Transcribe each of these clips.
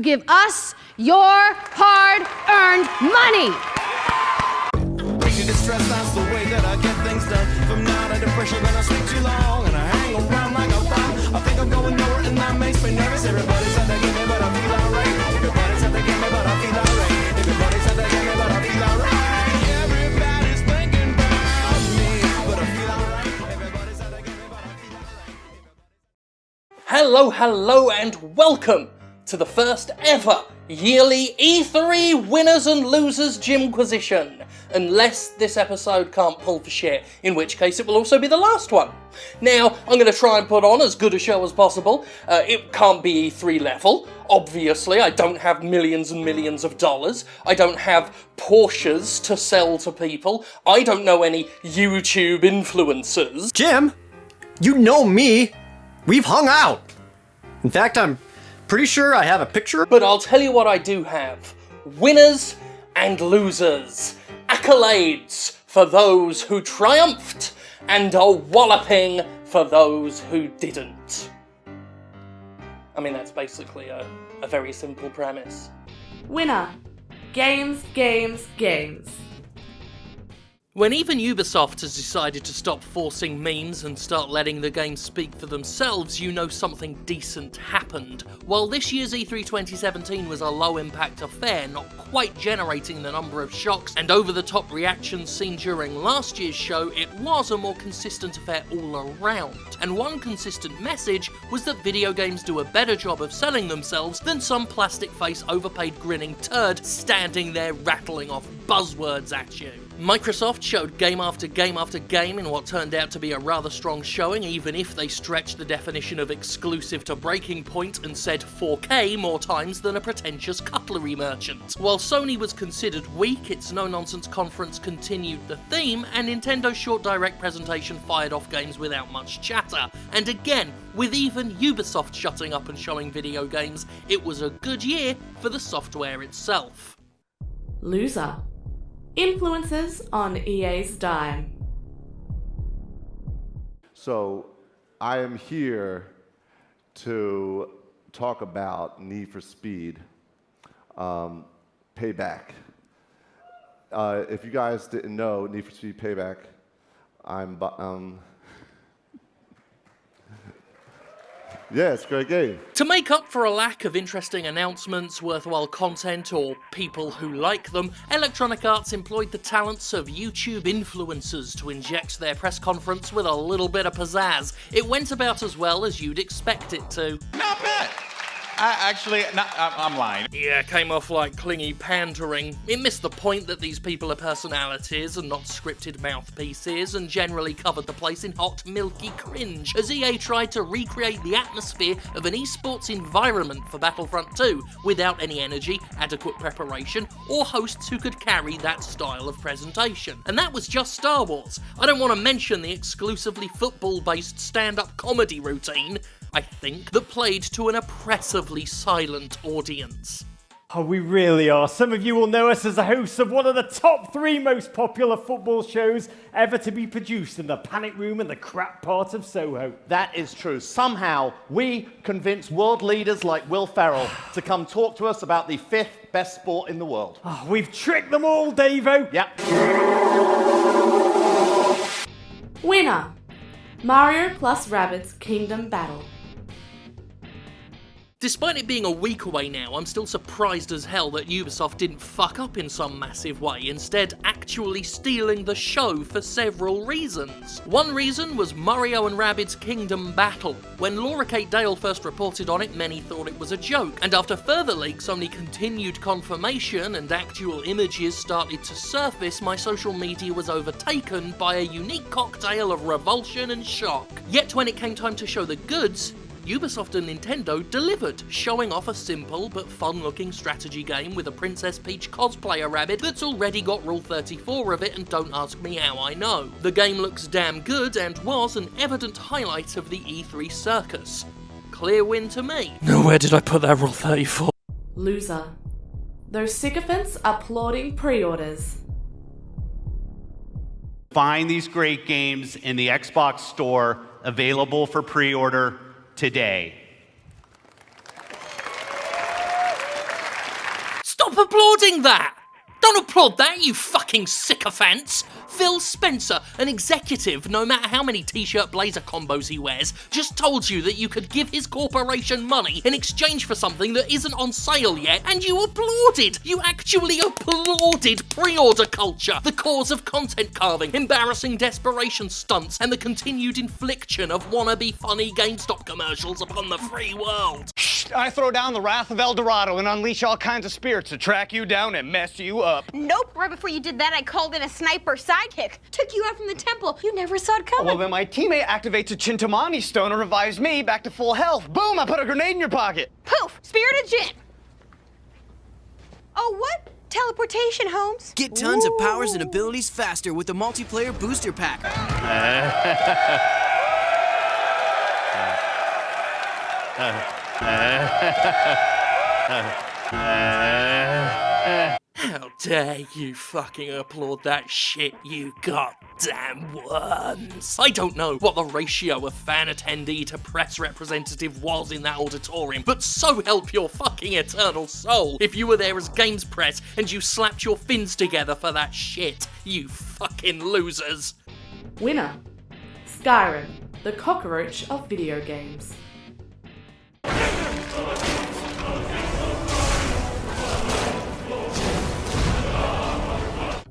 Give us your hard-earned money. Distress, that's the way that I get things done. From now to depression, gonna sleep too long, and I hang around like a bomb. I think I'm going nowhere, and that makes me nervous. Everybody's at the game, but I feel alright. Everybody's at the game, but I feel alright. Everybody's at the game, but I feel alright. Everybody's thinking about me, but I feel alright. Everybody's at the game, but I feel alright. Hello, and welcome to the first ever yearly E3 Winners and Losers Jimquisition. Unless this episode can't pull for shit, in which case it will also be the last one. Now, I'm going to try and put on as good a show as possible. It can't be E3 level. Obviously, I don't have millions and millions of dollars. I don't have Porsches to sell to people. I don't know any YouTube influencers. Jim, you know me. We've hung out. In fact, I'm pretty sure I have a picture. But I'll tell you what I do have. Winners and losers. Accolades for those who triumphed, and a walloping for those who didn't. I mean, that's basically a very simple premise. Winner. Games, games, games. When even Ubisoft has decided to stop forcing memes and start letting the games speak for themselves, you know something decent happened. While this year's E3 2017 was a low-impact affair, not quite generating the number of shocks and over-the-top reactions seen during last year's show, it was a more consistent affair all around. And one consistent message was that video games do a better job of selling themselves than some plastic-face, overpaid grinning turd standing there rattling off buzzwords at you. Microsoft showed game after game after game in what turned out to be a rather strong showing, even if they stretched the definition of exclusive to breaking point and said 4K more times than a pretentious cutlery merchant. While Sony was considered weak, its no-nonsense conference continued the theme, and Nintendo's short direct presentation fired off games without much chatter. And again, with even Ubisoft shutting up and showing video games, it was a good year for the software itself. Loser. Influences on EA's dime. So, I am here to talk about Need for Speed Payback. If you guys didn't know, Need for Speed Payback, yeah, it's a great game. To make up for a lack of interesting announcements, worthwhile content, or people who like them, Electronic Arts employed the talents of YouTube influencers to inject their press conference with a little bit of pizzazz. It went about as well as you'd expect it to. Not bad. I'm lying. Yeah, came off like clingy pandering. It missed the point that these people are personalities and not scripted mouthpieces, and generally covered the place in hot, milky cringe, as EA tried to recreate the atmosphere of an esports environment for Battlefront 2, without any energy, adequate preparation, or hosts who could carry that style of presentation. And that was just Star Wars. I don't want to mention the exclusively football-based stand-up comedy routine, I think, that played to an oppressively silent audience. Oh, we really are. Some of you will know us as the hosts of one of the top 3 most popular football shows ever to be produced in the panic room and the crap part of Soho. That is true. Somehow, we convinced world leaders like Will Ferrell to come talk to us about the 5th best sport in the world. Oh, we've tricked them all, Davo. Yep. Winner. Mario plus Rabbids Kingdom Battle. Despite it being a week away now, I'm still surprised as hell that Ubisoft didn't fuck up in some massive way, instead actually stealing the show for several reasons. One reason was Mario and Rabbids Kingdom Battle. When Laura Kate Dale first reported on it, many thought it was a joke, and after further leaks, only continued confirmation and actual images started to surface, my social media was overtaken by a unique cocktail of revulsion and shock. Yet when it came time to show the goods, Ubisoft and Nintendo delivered, showing off a simple but fun-looking strategy game with a Princess Peach cosplayer rabbit that's already got Rule 34 of it, and don't ask me how I know. The game looks damn good and was an evident highlight of the E3 circus. Clear win to me. Now where did I put that Rule 34? Loser. Those sycophants applauding pre-orders. Find these great games in the Xbox Store, available for pre-order today. Stop applauding that! Don't applaud that, you fucking sycophants! Phil Spencer, an executive, no matter how many t-shirt blazer combos he wears, just told you that you could give his corporation money in exchange for something that isn't on sale yet, and you applauded! You actually applauded pre-order culture, the cause of content carving, embarrassing desperation stunts, and the continued infliction of wannabe funny GameStop commercials upon the free world. I throw down the wrath of El Dorado and unleash all kinds of spirits to track you down and mess you up. Nope. Right before you did that, I called in a sniper sidekick. Took you out from the temple. You never saw it coming. Well, then my teammate activates a Chintamani stone and revives me back to full health. Boom! I put a grenade in your pocket. Poof! Spirited Jin. Oh, what? Teleportation, Holmes. Get tons of powers and abilities faster with the multiplayer booster pack. How dare you fucking applaud that shit, you goddamn worms. I don't know what the ratio of fan attendee to press representative was in that auditorium, but so help your fucking eternal soul if you were there as games press and you slapped your fins together for that shit, you fucking losers. Winner. Skyrim, the cockroach of video games.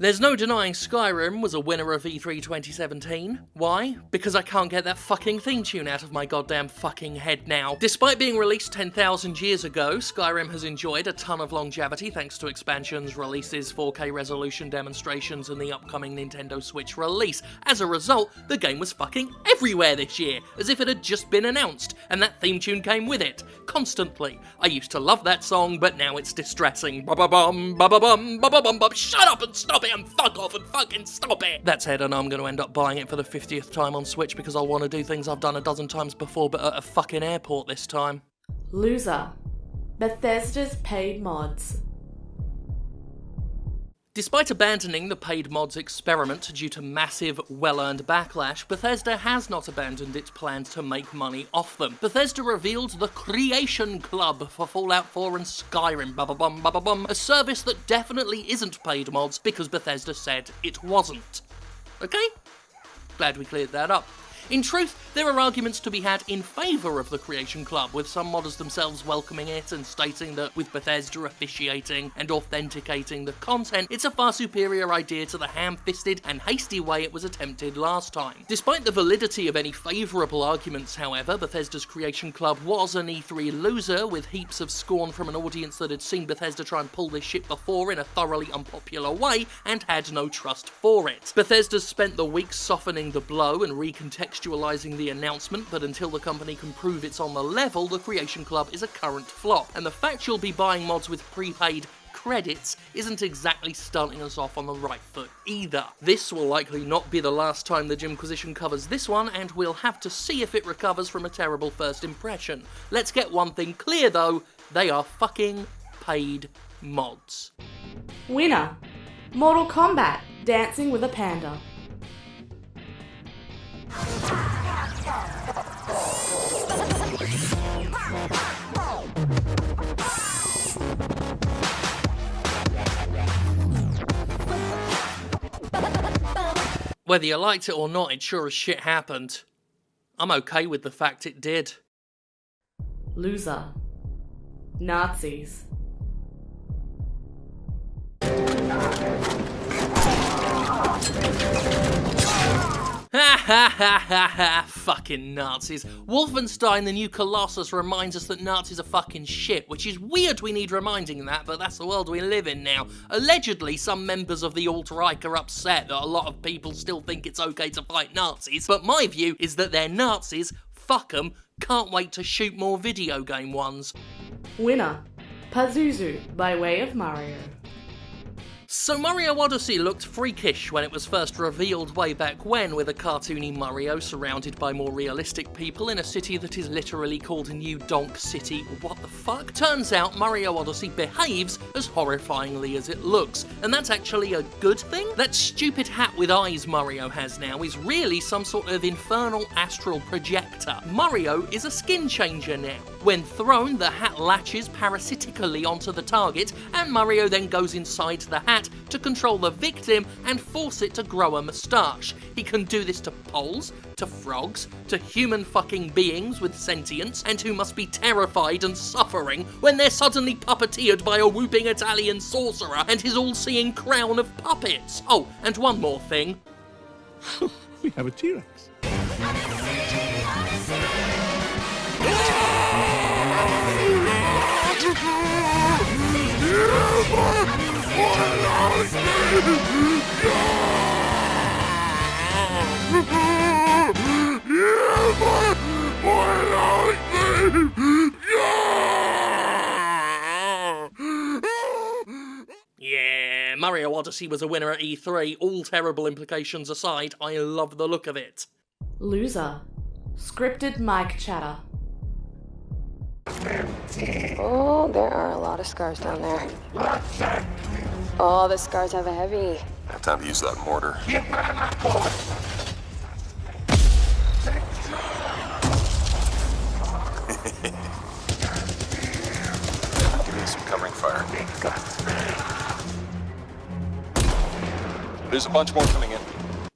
There's no denying Skyrim was a winner of E3 2017. Why? Because I can't get that fucking theme tune out of my goddamn fucking head now. Despite being released 10,000 years ago, Skyrim has enjoyed a ton of longevity thanks to expansions, releases, 4K resolution demonstrations, and the upcoming Nintendo Switch release. As a result, the game was fucking everywhere this year, as if it had just been announced, and that theme tune came with it, constantly. I used to love that song, but now it's distressing. Ba-ba-bum, ba-ba-bum, ba-ba-bum, bum. Shut up and stop it! And fuck off and fucking stop it! That said, I know I'm going to end up buying it for the 50th time on Switch because I want to do things I've done a dozen times before, but at a fucking airport this time. Loser. Bethesda's paid mods. Despite abandoning the paid mods experiment due to massive, well-earned backlash, Bethesda has not abandoned its plans to make money off them. Bethesda revealed the Creation Club for Fallout 4 and Skyrim, ba-ba-bum, ba-ba-bum, a service that definitely isn't paid mods because Bethesda said it wasn't. Okay? Glad we cleared that up. In truth, there are arguments to be had in favour of the Creation Club, with some modders themselves welcoming it and stating that with Bethesda officiating and authenticating the content, it's a far superior idea to the ham-fisted and hasty way it was attempted last time. Despite the validity of any favourable arguments, however, Bethesda's Creation Club was an E3 loser, with heaps of scorn from an audience that had seen Bethesda try and pull this shit before in a thoroughly unpopular way and had no trust for it. Bethesda's spent the week softening the blow and recontextualizing the announcement, but until the company can prove it's on the level, the Creation Club is a current flop, and the fact you'll be buying mods with prepaid credits isn't exactly starting us off on the right foot either. This will likely not be the last time the Jimquisition covers this one, and we'll have to see if it recovers from a terrible first impression. Let's get one thing clear though, they are fucking paid mods. Winner. Mortal Kombat, Dancing with a Panda. Whether you liked it or not, it sure as shit happened. I'm okay with the fact it did. Loser. Nazis. Ha ha ha ha ha, fucking Nazis. Wolfenstein the New Colossus reminds us that Nazis are fucking shit, which is weird we need reminding that, but that's the world we live in now. Allegedly, some members of the alt-right are upset that a lot of people still think it's okay to fight Nazis, but my view is that they're Nazis, fuck them, can't wait to shoot more video game ones. Winner. Pazuzu, by way of Mario. So Mario Odyssey looked freakish when it was first revealed way back when, with a cartoony Mario surrounded by more realistic people in a city that is literally called New Donk City. What the fuck? Turns out Mario Odyssey behaves as horrifyingly as it looks, and that's actually a good thing? That stupid hat with eyes Mario has now is really some sort of infernal astral projector. Mario is a skin changer now. When thrown, the hat latches parasitically onto the target, and Mario then goes inside the hat to control the victim and force it to grow a moustache. He can do this to poles, to frogs, to human fucking beings with sentience, and who must be terrified and suffering when they're suddenly puppeteered by a whooping Italian sorcerer and his all-seeing crown of puppets. Oh, and one more thing. We have a T-Rex. Yeah, Mario Odyssey was a winner at E3. All terrible implications aside, I love the look of it. Loser. Scripted mic chatter. Oh, there are a lot of scars down there. Oh, the scars have a heavy. Have time to use that mortar. Give me some covering fire. There's a bunch more coming in.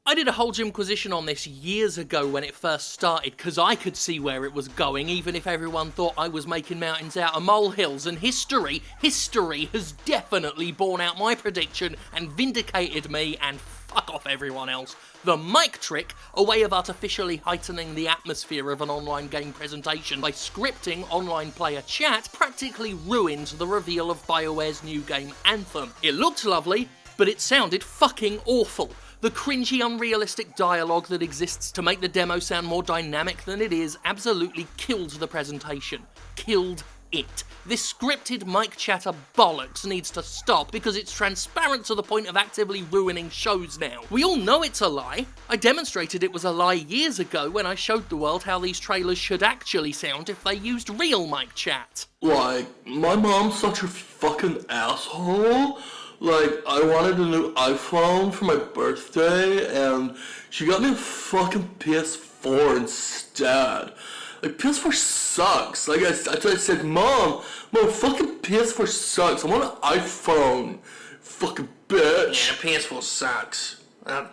I did a whole Jimquisition on this years ago when it first started, because I could see where it was going, even if everyone thought I was making mountains out of molehills, and history has definitely borne out my prediction and vindicated me, and fuck off everyone else. The mic trick, a way of artificially heightening the atmosphere of an online game presentation by scripting online player chat, practically ruined the reveal of BioWare's new game Anthem. It looked lovely, but it sounded fucking awful. The cringy, unrealistic dialogue that exists to make the demo sound more dynamic than it is absolutely killed the presentation. Killed it. This scripted mic chatter bollocks needs to stop because it's transparent to the point of actively ruining shows now. We all know it's a lie. I demonstrated it was a lie years ago when I showed the world how these trailers should actually sound if they used real mic chat. Like, my mom's such a fucking asshole. Like, I wanted a new iPhone for my birthday, and she got me a fucking PS4 instead. Like, PS4 sucks. Like, I said, Mom, fucking PS4 sucks. I want an iPhone. Fucking bitch. Yeah, PS4 sucks. Yeah.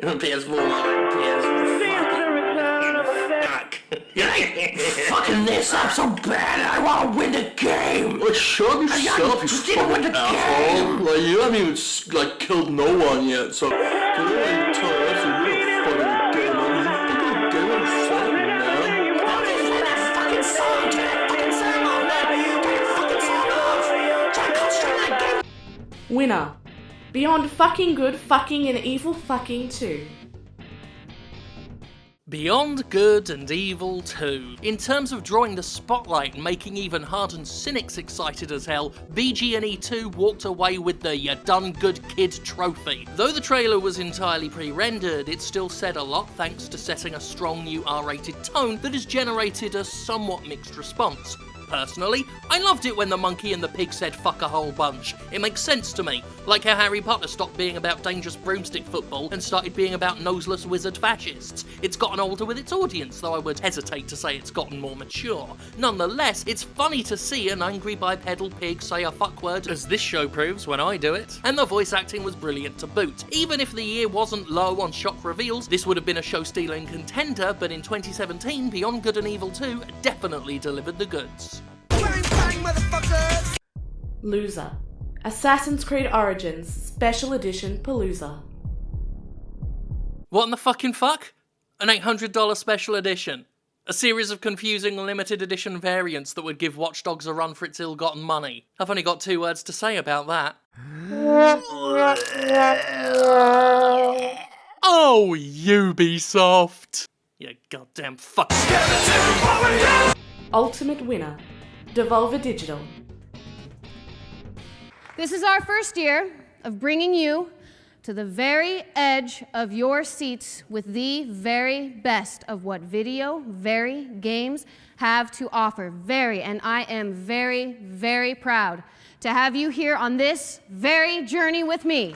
PS4 fucking this up so bad, I want to win the game. Like, shut up yourself, you fucking asshole. Like, you haven't even, like, killed no one yet, so don't really tell us you're a fucking game. Like, you're a fucking game on yourself, man. That fucking song, turn that fucking song on, man. Turn that fucking song off. Try to concentrate on that game. Winner. Beyond fucking good, fucking and evil fucking 2. Beyond Good and Evil 2. In terms of drawing the spotlight and making even hardened cynics excited as hell, BG&E 2 walked away with the "You Done Good Kid" trophy. Though the trailer was entirely pre-rendered, it still said a lot thanks to setting a strong new R-rated tone that has generated a somewhat mixed response. Personally, I loved it when the monkey and the pig said fuck a whole bunch. It makes sense to me. Like how Harry Potter stopped being about dangerous broomstick football and started being about noseless wizard fascists. It's gotten older with its audience, though I would hesitate to say it's gotten more mature. Nonetheless, it's funny to see an angry bipedal pig say a fuck word, as this show proves when I do it. And the voice acting was brilliant to boot. Even if the year wasn't low on shock reveals, this would have been a show-stealing contender, but in 2017, Beyond Good and Evil 2 definitely delivered the goods. Loser. Assassin's Creed Origins Special Edition Palooza. What in the fucking fuck? An $800 special edition. A series of confusing limited edition variants that would give Watch Dogs a run for its ill-gotten money. I've only got 2 words to say about that. Oh, Ubisoft! You goddamn fuck. Ultimate winner. Devolver Digital. This is our first year of bringing you to the very edge of your seats with the very best of what video, games have to offer. And I am very, very proud to have you here on this very journey with me.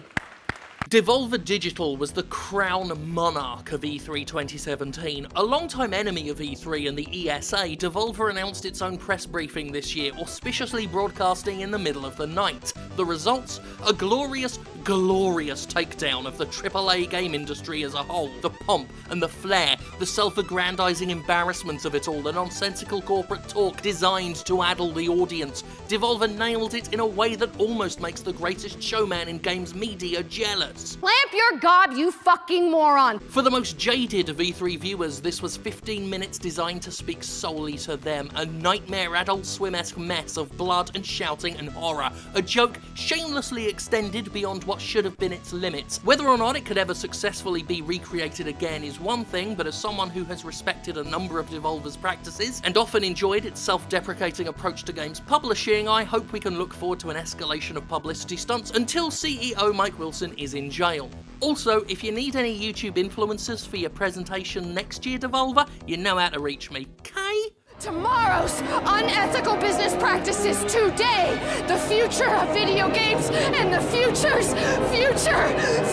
Devolver Digital was the crown monarch of E3 2017. A longtime enemy of E3 and the ESA, Devolver announced its own press briefing this year, auspiciously broadcasting in the middle of the night. The results? A glorious, glorious takedown of the AAA game industry as a whole. The pomp and the flair, the self-aggrandizing embarrassment of it all, the nonsensical corporate talk designed to addle the audience. Devolver nailed it in a way that almost makes the greatest showman in games media jealous. Lamp your gob, you fucking moron! For the most jaded of E3 viewers, this was 15 minutes designed to speak solely to them. A nightmare Adult Swim-esque mess of blood and shouting and horror. A joke shamelessly extended beyond what should have been its limits. Whether or not it could ever successfully be recreated again is one thing, but as someone who has respected a number of Devolver's practices and often enjoyed its self-deprecating approach to games publishing, I hope we can look forward to an escalation of publicity stunts until CEO Mike Wilson is in jail. Also, if you need any YouTube influencers for your presentation next year, Devolver, you know how to reach me, okay? Tomorrow's unethical business practices today! The future of video games and the future's future! The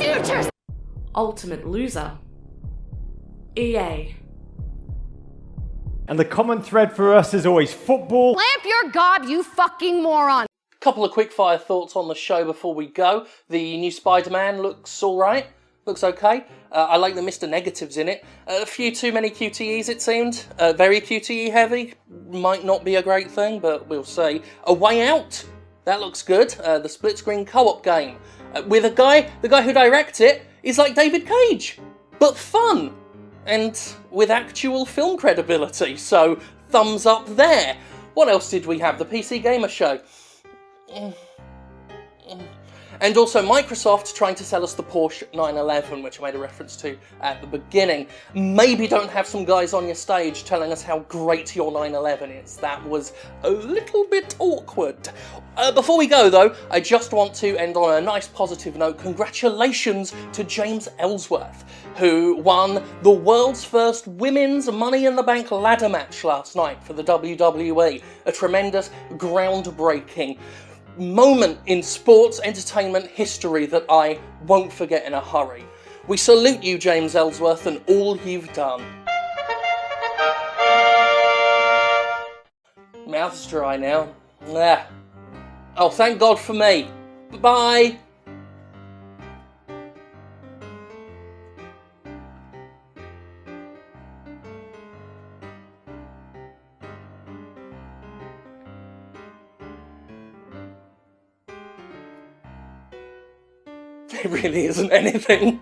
futures! Ultimate loser. EA. And the common thread for us is always football. Lamp your gob, you fucking moron! Couple of quickfire thoughts on the show before we go. The new Spider-Man looks alright, looks okay. I like the Mr. Negatives in it. A few too many QTEs it seemed. Very QTE heavy, might not be a great thing, but we'll see. A Way Out, that looks good. The split-screen co-op game. With the guy who directs it is like David Cage, but fun. And with actual film credibility, so thumbs up there. What else did we have? The PC Gamer Show. And also Microsoft trying to sell us the Porsche 911, which I made a reference to at the beginning. Maybe don't have some guys on your stage telling us how great your 911 is. That was a little bit awkward. Before we go though, I just want to end on a nice positive note. Congratulations to James Ellsworth, who won the world's first women's Money in the Bank ladder match last night for the WWE. A tremendous, groundbreaking moment in sports entertainment history that I won't forget in a hurry. We salute you, James Ellsworth, and all you've done. Mouth's dry now. Oh, thank God for me. Bye. It really isn't anything.